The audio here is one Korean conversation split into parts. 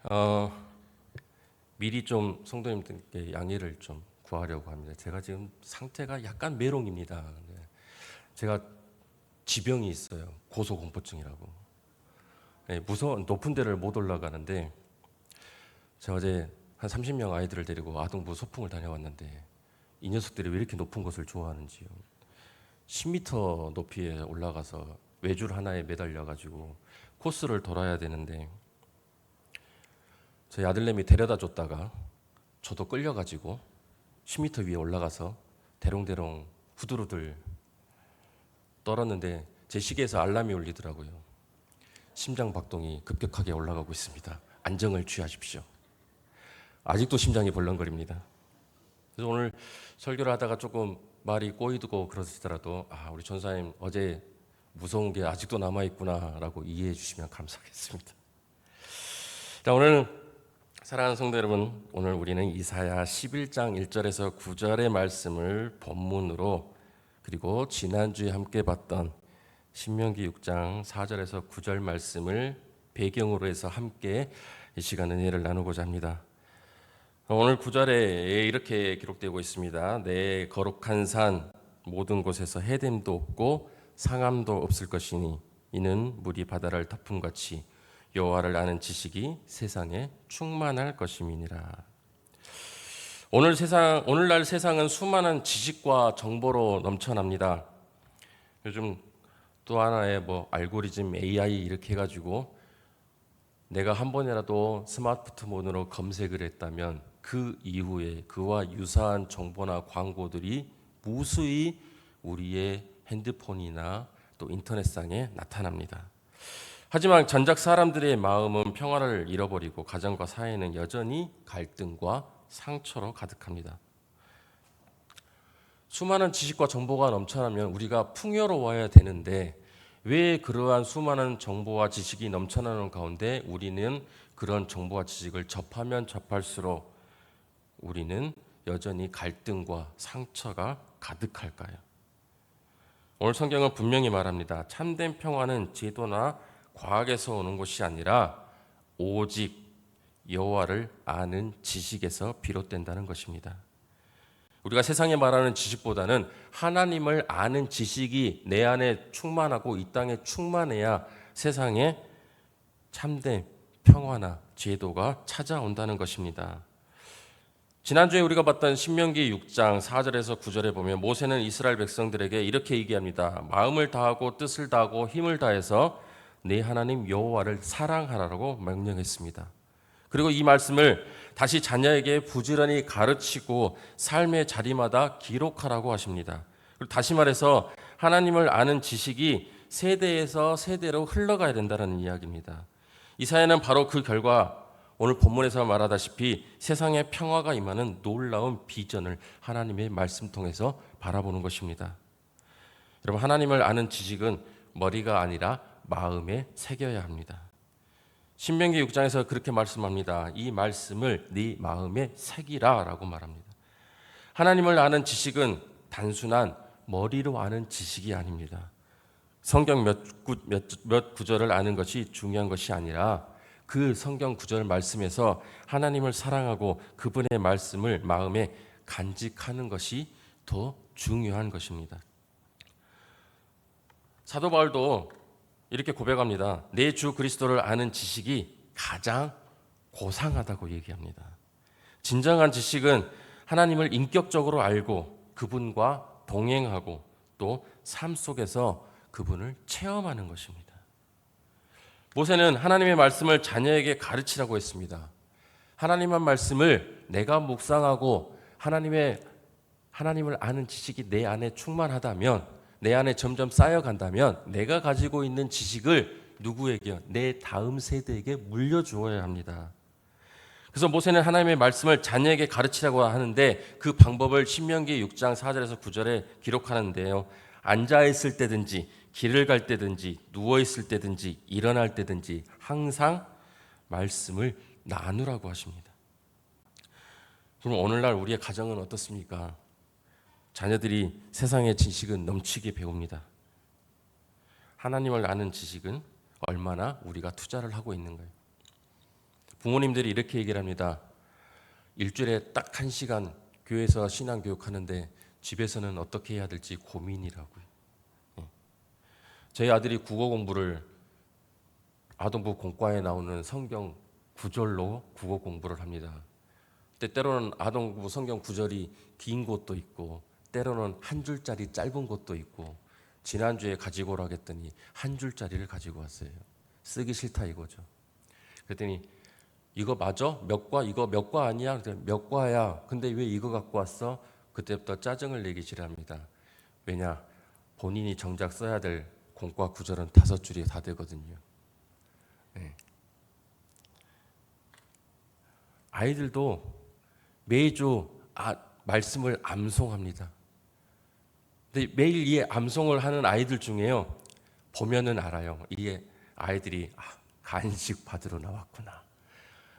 어, 미리 좀 성도님들께 양해를 좀 구하려고 합니다. 제가 지금 상태가 약간 메롱입니다. 네. 제가 지병이 있어요. 고소공포증이라고. 네, 무서운 높은 데를 못 올라가는데 제가 어제 한 30명 아이들을 데리고 아동부 소풍을 다녀왔는데 이 녀석들이 왜 이렇게 높은 곳을 좋아하는지요. 10m 높이에 올라가서 외줄 하나에 매달려 가지고 코스를 돌아야 되는데 저희 아들내미 데려다 줬다가 저도 끌려가지고 10m 위에 올라가서 대롱대롱 후두루들 떨었는데 제 시계에서 알람이 울리더라고요. 심장 박동이 급격하게 올라가고 있습니다. 안정을 취하십시오. 아직도 심장이 벌렁거립니다. 그래서 오늘 설교를 하다가 조금 말이 꼬이고 그러시더라도 우리 전사님 어제 무서운 게 아직도 남아있구나라고 이해해 주시면 감사하겠습니다. 자, 오늘 사랑하는 성도 여러분, 오늘 우리는 이사야 11장 1절에서 9절의 말씀을 본문으로 그리고 지난주에 함께 봤던 신명기 6장 4절에서 9절 말씀을 배경으로 해서 함께 이 시간 은혜를 나누고자 합니다. 오늘 9절에 이렇게 기록되고 있습니다. 내 거룩한 산 모든 곳에서 해됨도 없고 상함도 없을 것이니 이는 물이 바다를 덮음같이 여호와를 아는 지식이 세상에 충만할 것임이니라. 오늘날 세상은 수많은 지식과 정보로 넘쳐납니다. 요즘 또 하나의 알고리즘 AI 이렇게 해가지고 내가 한 번이라도 스마트폰으로 검색을 했다면 그 이후에 그와 유사한 정보나 광고들이 무수히 우리의 핸드폰이나 또 인터넷상에 나타납니다. 하지만 전작 사람들의 마음은 평화를 잃어버리고 가정과 사회는 여전히 갈등과 상처로 가득합니다. 수많은 지식과 정보가 넘쳐나면 우리가 풍요로워야 되는데 왜 그러한 수많은 정보와 지식이 넘쳐나는 가운데 우리는 그런 정보와 지식을 접하면 접할수록 우리는 여전히 갈등과 상처가 가득할까요? 오늘 성경은 분명히 말합니다. 참된 평화는 제도나 과학에서 오는 것이 아니라 오직 여호와를 아는 지식에서 비롯된다는 것입니다. 우리가 세상에 말하는 지식보다는 하나님을 아는 지식이 내 안에 충만하고 이 땅에 충만해야 세상에 참된 평화나 제도가 찾아온다는 것입니다. 지난주에 우리가 봤던 신명기 6장 4절에서 9절에 보면 모세는 이스라엘 백성들에게 이렇게 얘기합니다. 마음을 다하고 뜻을 다하고 힘을 다해서 네 하나님 여호와를 사랑하라고 명령했습니다. 그리고 이 말씀을 다시 자녀에게 부지런히 가르치고 삶의 자리마다 기록하라고 하십니다. 그리고 다시 말해서 하나님을 아는 지식이 세대에서 세대로 흘러가야 된다는 이야기입니다. 이사야는 바로 그 결과 오늘 본문에서 말하다시피 세상에 평화가 임하는 놀라운 비전을 하나님의 말씀 통해서 바라보는 것입니다. 여러분, 하나님을 아는 지식은 머리가 아니라 마음에 새겨야 합니다. 신명기 6장에서 그렇게 말씀합니다. 이 말씀을 네 마음에 새기라라고 말합니다. 하나님을 아는 지식은 단순한 머리로 아는 지식이 아닙니다. 성경 몇 구절을 아는 것이 중요한 것이 아니라 그 성경 구절 말씀에서 하나님을 사랑하고 그분의 말씀을 마음에 간직하는 것이 더 중요한 것입니다. 사도 바울도 이렇게 고백합니다. 내 주 그리스도를 아는 지식이 가장 고상하다고 얘기합니다. 진정한 지식은 하나님을 인격적으로 알고 그분과 동행하고 또 삶 속에서 그분을 체험하는 것입니다. 모세는 하나님의 말씀을 자녀에게 가르치라고 했습니다. 하나님의 말씀을 내가 묵상하고 하나님을 아는 지식이 내 안에 충만하다면, 내 안에 점점 쌓여간다면 내가 가지고 있는 지식을 누구에게, 내 다음 세대에게 물려주어야 합니다. 그래서 모세는 하나님의 말씀을 자녀에게 가르치라고 하는데 그 방법을 신명기 6장 4절에서 9절에 기록하는데요. 앉아있을 때든지 길을 갈 때든지 누워있을 때든지 일어날 때든지 항상 말씀을 나누라고 하십니다. 그럼 오늘날 우리의 가정은 어떻습니까? 자녀들이 세상의 지식은 넘치게 배웁니다. 하나님을 아는 지식은 얼마나 우리가 투자를 하고 있는가요? 부모님들이 이렇게 얘기를 합니다. 일주일에 딱 1시간 교회에서 신앙교육 하는데 집에서는 어떻게 해야 될지 고민이라고요. 저희 아들이 국어 공부를 아동부 공과에 나오는 성경 구절로 국어 공부를 합니다. 때로는 아동부 성경 구절이 긴 곳도 있고 때로는 한 줄짜리 짧은 것도 있고 지난주에 가지고 오라고 했더니 한 줄짜리를 가지고 왔어요. 쓰기 싫다 이거죠. 그랬더니 이거 맞아? 몇 과? 이거 몇 과 아니야? 몇 과야? 근데 왜 이거 갖고 왔어? 그때부터 짜증을 내기 시작합니다. 왜냐? 본인이 정작 써야 될 공과 구절은 5줄이 다 되거든요. 네. 아이들도 매주 말씀을 암송합니다. 근데 매일 이 암송을 하는 아이들 중에요. 보면은 알아요. 이 아이들이 간식 받으러 나왔구나.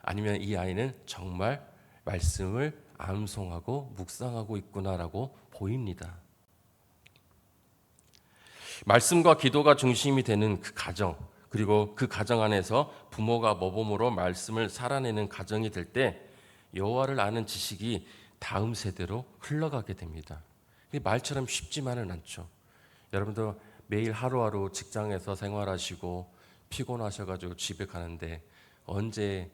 아니면 이 아이는 정말 말씀을 암송하고 묵상하고 있구나라고 보입니다. 말씀과 기도가 중심이 되는 그 가정, 그리고 그 가정 안에서 부모가 모범으로 말씀을 살아내는 가정이 될 때 여호와를 아는 지식이 다음 세대로 흘러가게 됩니다. 말처럼 쉽지만은 않죠. 여러분도 매일 하루하루 직장에서 생활하시고 피곤하셔가지고 집에 가는데 언제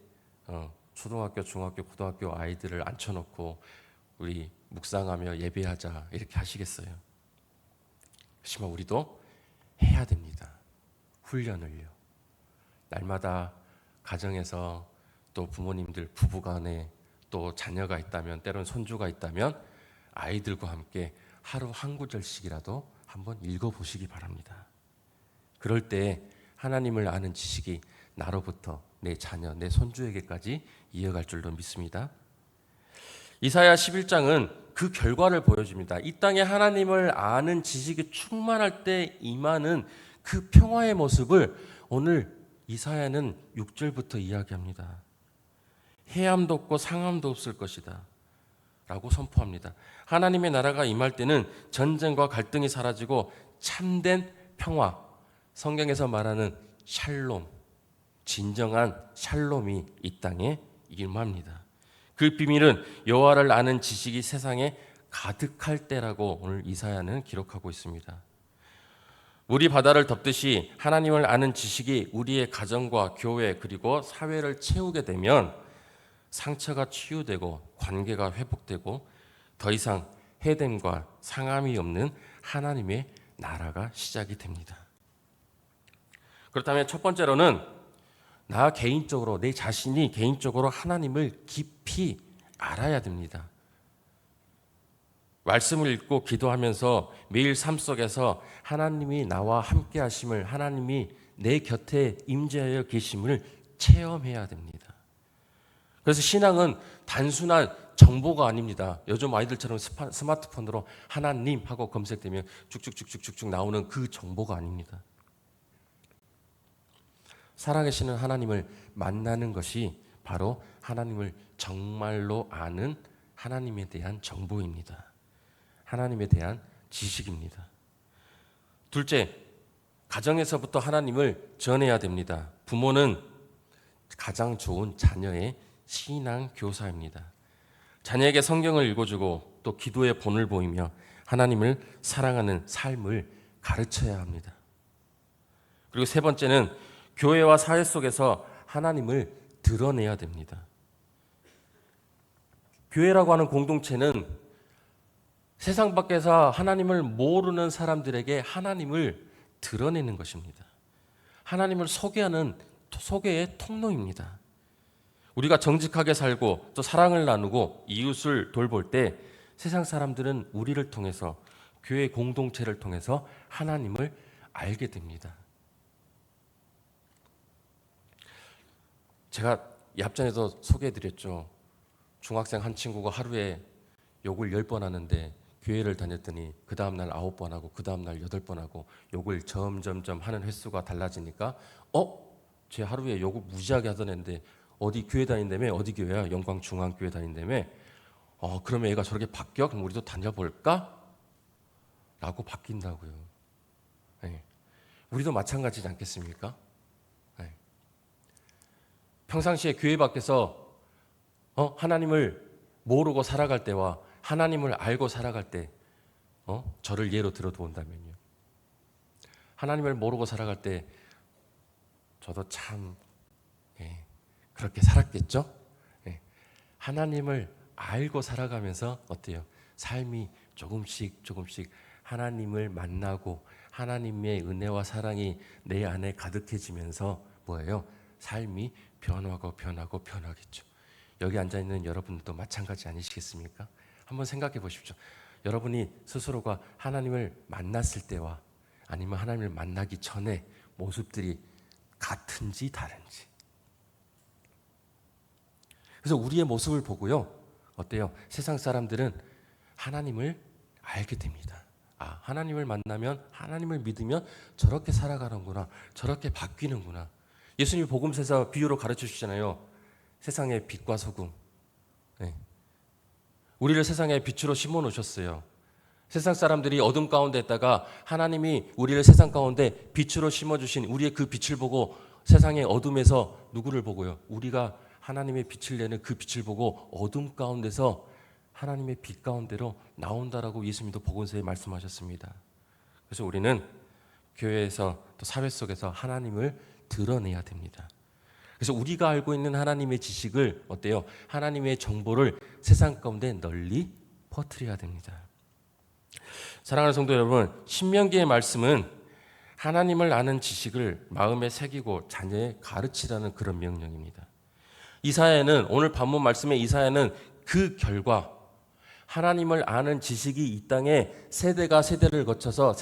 초등학교, 중학교, 고등학교 아이들을 앉혀놓고 우리 묵상하며 예배하자 이렇게 하시겠어요? 하지만 우리도 해야 됩니다. 훈련을요. 날마다 가정에서 또 부모님들 부부간에 또 자녀가 있다면 때로는 손주가 있다면 아이들과 함께 하루 한 구절씩이라도 한번 읽어보시기 바랍니다. 그럴 때 하나님을 아는 지식이 나로부터 내 자녀, 내 손주에게까지 이어갈 줄로 믿습니다. 이사야 11장은 그 결과를 보여줍니다. 이 땅에 하나님을 아는 지식이 충만할 때 임하는 그 평화의 모습을 오늘 이사야는 6절부터 이야기합니다. 해함도 없고 상함도 없을 것이다 라고 선포합니다. 하나님의 나라가 임할 때는 전쟁과 갈등이 사라지고 참된 평화, 성경에서 말하는 샬롬, 진정한 샬롬이 이 땅에 임합니다. 그 비밀은 여호와를 아는 지식이 세상에 가득할 때라고 오늘 이사야는 기록하고 있습니다. 물이 바다를 덮듯이 하나님을 아는 지식이 우리의 가정과 교회 그리고 사회를 채우게 되면 상처가 치유되고 관계가 회복되고 더 이상 해됨과 상함이 없는 하나님의 나라가 시작이 됩니다. 그렇다면 첫 번째로는 나 개인적으로 내 자신이 개인적으로 하나님을 깊이 알아야 됩니다. 말씀을 읽고 기도하면서 매일 삶 속에서 하나님이 나와 함께 하심을, 하나님이 내 곁에 임재하여 계심을 체험해야 됩니다. 그래서 신앙은 단순한 정보가 아닙니다. 요즘 아이들처럼 스마트폰으로 하나님 하고 검색되면 쭉쭉쭉쭉쭉 나오는 그 정보가 아닙니다. 살아계시는 하나님을 만나는 것이 바로 하나님을 정말로 아는 하나님에 대한 정보입니다. 하나님에 대한 지식입니다. 둘째, 가정에서부터 하나님을 전해야 됩니다. 부모는 가장 좋은 자녀의 신앙 교사입니다. 자녀에게 성경을 읽어주고 또 기도의 본을 보이며 하나님을 사랑하는 삶을 가르쳐야 합니다. 그리고 세 번째는 교회와 사회 속에서 하나님을 드러내야 됩니다. 교회라고 하는 공동체는 세상 밖에서 하나님을 모르는 사람들에게 하나님을 드러내는 것입니다. 하나님을 소개하는 소개의 통로입니다. 우리가 정직하게 살고 또 사랑을 나누고 이웃을 돌볼 때 세상 사람들은 우리를 통해서 교회 공동체를 통해서 하나님을 알게 됩니다. 제가 앞전에도 소개해드렸죠. 중학생 한 친구가 하루에 욕을 10번 하는데 교회를 다녔더니 그 다음날 9번 하고 그 다음날 8번 하고 욕을 점점점 하는 횟수가 달라지니까 쟤 하루에 욕을 무지하게 하던 애인데 어디 교회 다닌다며? 어디 교회야? 영광중앙교회 다닌다며? 그러면 애가 저렇게 바뀌어? 그럼 우리도 다녀볼까? 라고 바뀐다고요. 네. 우리도 마찬가지지 않겠습니까? 네. 평상시에 교회 밖에서 하나님을 모르고 살아갈 때와 하나님을 알고 살아갈 때 저를 예로 들어 본다면요. 하나님을 모르고 살아갈 때 저도 참 그렇게 살았겠죠? 하나님을 알고 살아가면서 어때요? 삶이 조금씩 하나님을 만나고 하나님의 은혜와 사랑이 내 안에 가득해지면서 뭐예요? 삶이 변하겠죠. 여기 앉아있는 여러분도 마찬가지 아니시겠습니까? 한번 생각해 보십시오. 여러분이 스스로가 하나님을 만났을 때와 아니면 하나님을 만나기 전에 모습들이 같은지 다른지. 그래서 우리의 모습을 보고요. 어때요? 세상 사람들은 하나님을 알게 됩니다. 하나님을 만나면, 하나님을 믿으면 저렇게 살아가는구나, 저렇게 바뀌는구나. 예수님이 복음서에서 비유로 가르쳐 주시잖아요. 세상의 빛과 소금. 우리를 세상의 빛으로 심어 놓으셨어요. 세상 사람들이 어둠 가운데 있다가 하나님이 우리를 세상 가운데 빛으로 심어 주신 우리의 그 빛을 보고 세상의 어둠에서 누구를 보고요? 우리가 하나님의 빛을 내는 그 빛을 보고 어둠 가운데서 하나님의 빛 가운데로 나온다라고 예수님도 복음서에 말씀하셨습니다. 그래서 우리는 교회에서 또 사회 속에서 하나님을 드러내야 됩니다. 그래서 우리가 알고 있는 하나님의 지식을 어때요? 하나님의 정보를 세상 가운데 널리 퍼뜨려야 됩니다. 사랑하는 성도 여러분, 신명기의 말씀은 하나님을 아는 지식을 마음에 새기고 자녀에 가르치라는 그런 명령입니다. 이사야는 오늘 본문 말씀의 이사야는 그 결과 하나님을 아는 지식이 이 땅에 세대와 세대를 거쳐서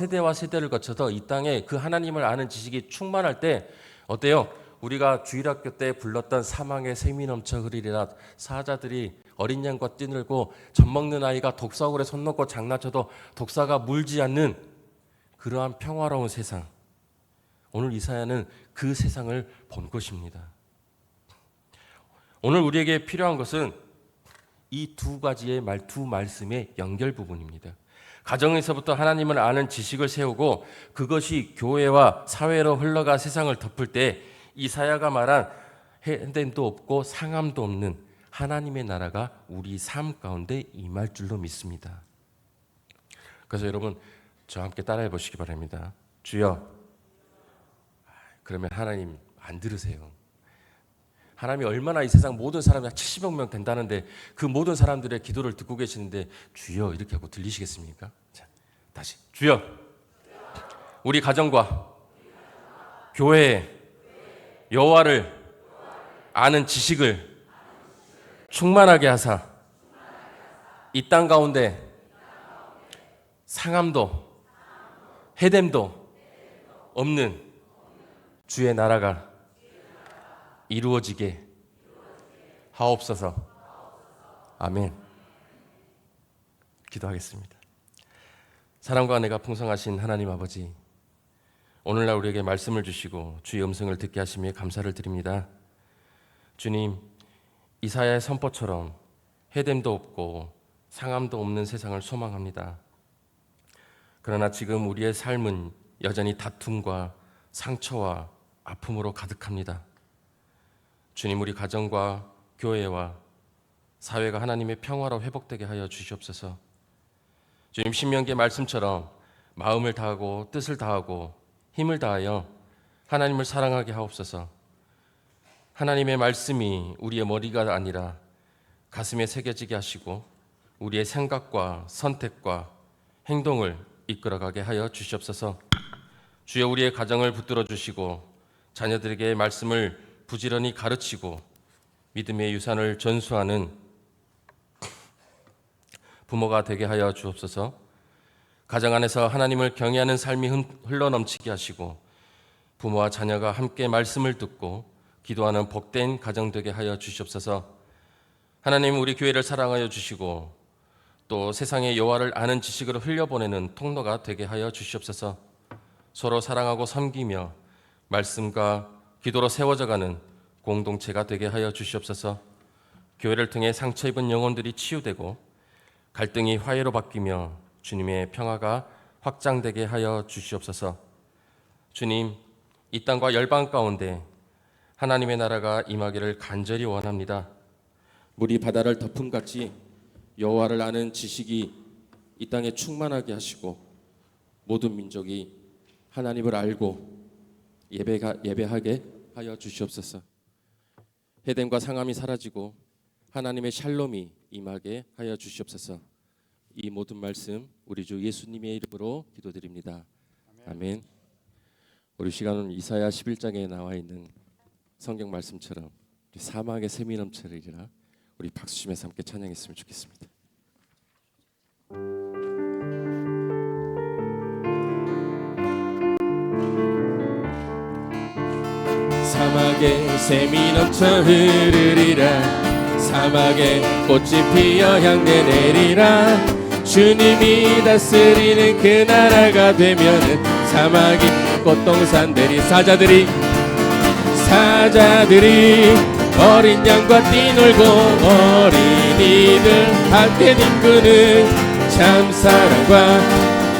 이 땅에 그 하나님을 아는 지식이 충만할 때 어때요? 우리가 주일학교 때 불렀던 사망의 샘이 넘쳐 흐르리라, 사자들이 어린 양과 뛰놀고 젖 먹는 아이가 독사골에 손 놓고 장난쳐도 독사가 물지 않는 그러한 평화로운 세상. 오늘 이사야는 그 세상을 본 것입니다. 오늘 우리에게 필요한 것은 이 두 가지의 두 말씀의 연결 부분입니다. 가정에서부터 하나님을 아는 지식을 세우고 그것이 교회와 사회로 흘러가 세상을 덮을 때 이사야가 말한 해됨도 없고 상함도 없는 하나님의 나라가 우리 삶 가운데 임할 줄로 믿습니다. 그래서 여러분 저와 함께 따라해 보시기 바랍니다. 주여. 그러면 하나님 안 들으세요. 하나님이 얼마나 이 세상 모든 사람이 70억 명 된다는데 그 모든 사람들의 기도를 듣고 계시는데 주여 이렇게 하고 들리시겠습니까? 자, 다시 주여. 우리 가정과 교회에 여호와를 아는 지식을 충만하게 하사 이 땅 가운데 상함도 해됨도 없는 주의 나라가 이루어지게 하옵소서. 아멘. 기도하겠습니다. 사랑과 은혜가 풍성하신 하나님 아버지, 오늘날 우리에게 말씀을 주시고 주의 음성을 듣게 하시며 감사를 드립니다. 주님, 이사야의 선포처럼 해됨도 없고 상함도 없는 세상을 소망합니다. 그러나 지금 우리의 삶은 여전히 다툼과 상처와 아픔으로 가득합니다. 주님, 우리 가정과 교회와 사회가 하나님의 평화로 회복되게 하여 주시옵소서. 주님, 신명기의 말씀처럼 마음을 다하고 뜻을 다하고 힘을 다하여 하나님을 사랑하게 하옵소서. 하나님의 말씀이 우리의 머리가 아니라 가슴에 새겨지게 하시고 우리의 생각과 선택과 행동을 이끌어가게 하여 주시옵소서. 주여, 우리의 가정을 붙들어 주시고 자녀들에게 말씀을 부지런히 가르치고 믿음의 유산을 전수하는 부모가 되게 하여 주옵소서. 가정 안에서 하나님을 경외하는 삶이 흘러넘치게 하시고 부모와 자녀가 함께 말씀을 듣고 기도하는 복된 가정 되게 하여 주시옵소서. 하나님, 우리 교회를 사랑하여 주시고 또 세상의 여호와를 아는 지식으로 흘려보내는 통로가 되게 하여 주시옵소서. 서로 사랑하고 섬기며 말씀과 기도로 세워져가는 공동체가 되게 하여 주시옵소서. 교회를 통해 상처 입은 영혼들이 치유되고 갈등이 화해로 바뀌며 주님의 평화가 확장되게 하여 주시옵소서. 주님, 이 땅과 열방 가운데 하나님의 나라가 임하기를 간절히 원합니다. 물이 바다를 덮음같이 여호와를 아는 지식이 이 땅에 충만하게 하시고 모든 민족이 하나님을 알고 예배하게 하여 주시옵소서. 헤덴과 상함이 사라지고 하나님의 샬롬이 임하게 하여 주시옵소서. 이 모든 말씀 우리 주 예수님의 이름으로 기도드립니다. 아멘. 우리 시간은 이사야 11장에 나와 있는 성경 말씀처럼 사막에 샘이 넘치리라. 우리 박수치면서 함께 찬양했으면 좋겠습니다. 사막에 샘이 넘쳐 흐르리라. 사막에 꽃이 피어 향내 내리라. 주님이 다스리는 그 나라가 되면은 사막이 꽃동산 되리. 사자들이 어린 양과 뛰놀고 어린이들 함께 뒹구는 참사랑과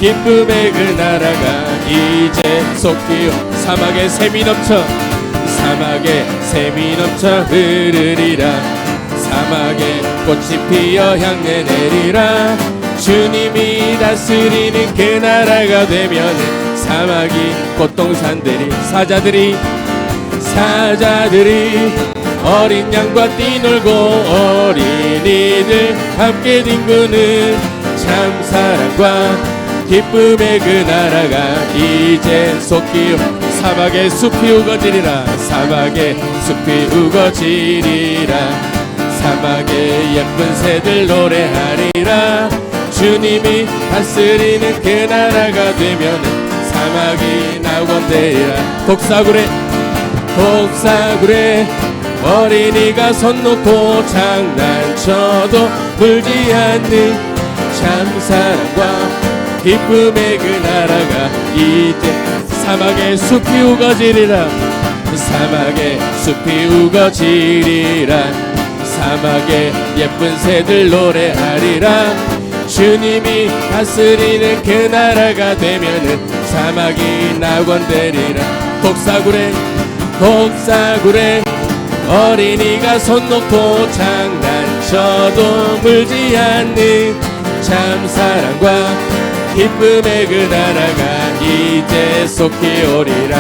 기쁨의 그 나라가 이제 속히요. 사막에 샘이 넘쳐 흐르리라. 사막에 꽃이 피어 향내 내리라. 주님이 다스리는 그 나라가 되면은 사막이 꽃동산 되리. 사자들이 어린 양과 뛰놀고 어린이들 함께 뒹구는 참사랑과 기쁨의 그 나라가 이제 속히요. 사막의 숲이 우거지리라. 사막의 예쁜 새들 노래하리라. 주님이 다스리는 그 나라가 되면은 사막이 낙원되리라. 독사굴에 어린이가 손 놓고 장난쳐도 물지 않는 참사랑과 기쁨의 그 나라가 이제 사막의 숲이 우거지리라. 사막의 예쁜 새들 노래하리라. 주님이 다스리는 그 나라가 되면은 사막이 낙원되리라. 독사굴에 어린이가 손 놓고 장난쳐도 물지 않는 참사랑과 기쁨의 그 나라가 이제 속히 오리라.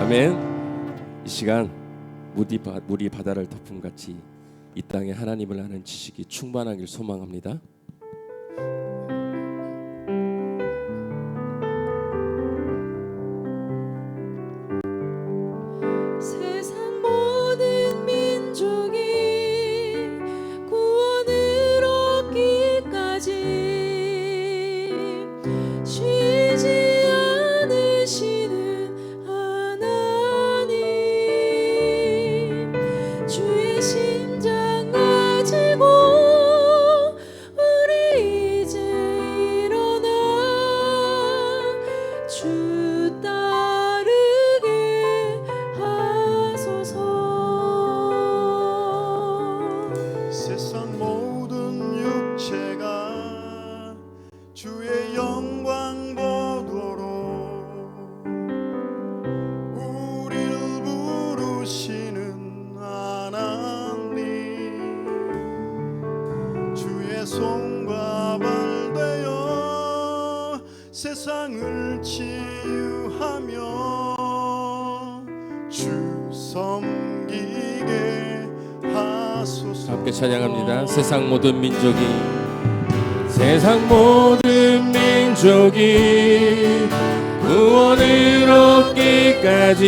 아멘. 이 시간 물이 바다를 덮음같이 이 땅에 하나님을 아는 지식이 충만하길 소망합니다. 세상 모든 민족이 구원을 얻기까지 쉬지 않으시는 하나님, 주의 심장 가지고 우리 이제 일어나 주 따르게 하소서. 세상 모든 육체가 주의 영광 보도록 우리를 부르시는 하나님, 주의 손과 발 되어 세상을 치유하며 주 섬기게 하소서. 함께 찬양합니다. 세상 모든 민족이 구원을 얻기까지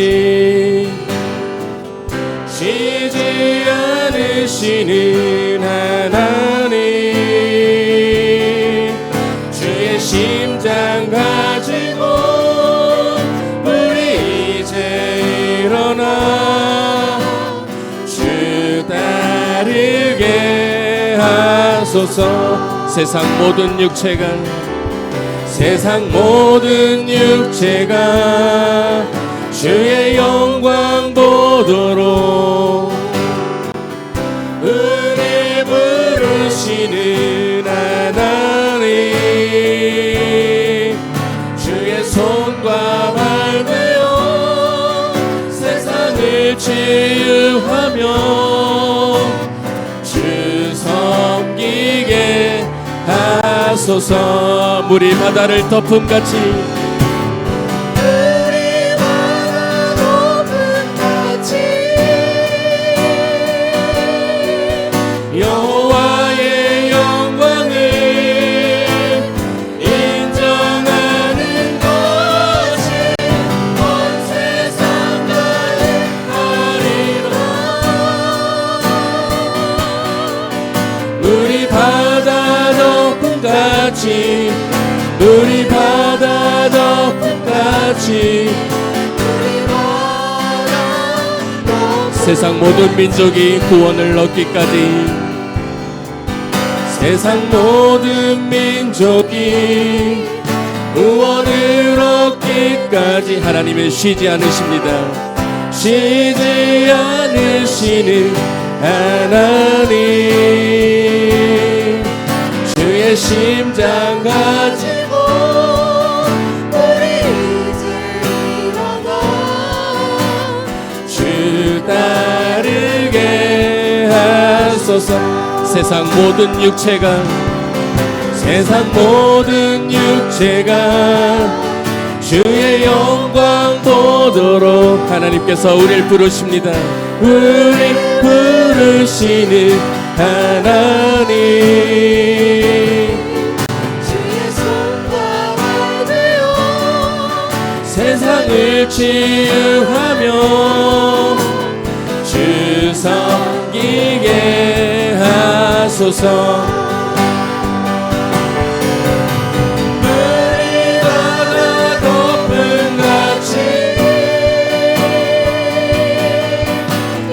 쉬지 않으시는 하나님, 주의 심장 가지고 우리 이제 일어나 주 따르게 하소서. 세상 모든 육체가 주의 영광 보도록 은혜 부르시는 하나님, 주의 손과 발 되어 하소서. 물이 바다를 덮음같이 우리 바다 높음같이 여호와의 영광을 인정하는 것이 온 세상 가득하리라. 물이 바다 덮음같이 물이 바다 덮음같이 세상 모든 민족이 구원을 얻기까지 세상 모든 민족이 구원을 얻기까지 하나님은 쉬지 않으십니다. 쉬지 않으시는 하나님 주의 심장 가지고 우리 이제 일어나 주 따르게 하소서. 세상 모든 육체가 주의 영광 보도록 하나님께서 우리를 부르십니다. 우리 부르시는 하나님 주의 손과 발 되어 세상을 치유하며 주 섬기게 하소서. 물이 바다 덮음같이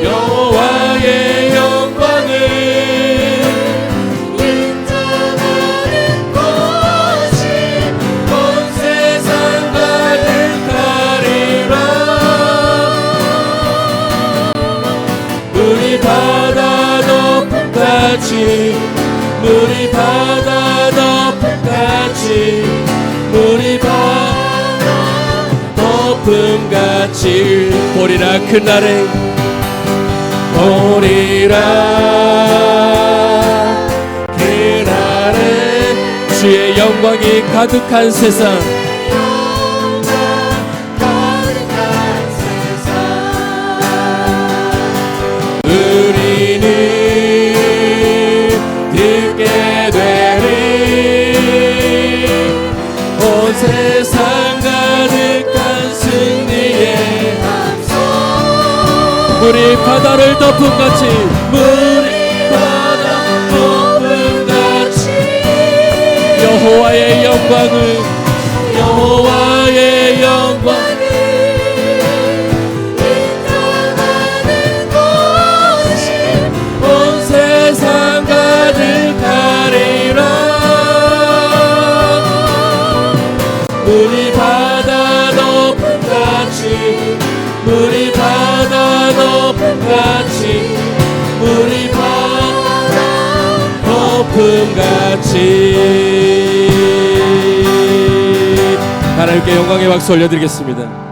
여호와의 영광을 인정하는 것이 온 세상 가득하리라. 물이 바다 덮음같이 물이 바다 덮음같이 물이 바다 덮음같이 보리라. 그날에 보리라. 그날에 주의 영광이 가득한 세상 가득한 세상 우리는 듣게 되리. 온 세상 가득한 승리의 물이 바다를 덮음같이 물이 바다 덮음같이 여호와의 영광을 인정하는 것이 온 세상 가득하리라. 물이 바다 덮음같이 물이 바다 덮음같이 물이 바다 덮음같이 하나님께 영광의 박수 올려드리겠습니다.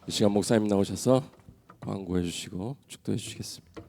이 시간 목사님 나오셔서 광고해 주시고 축도해 주시겠습니다.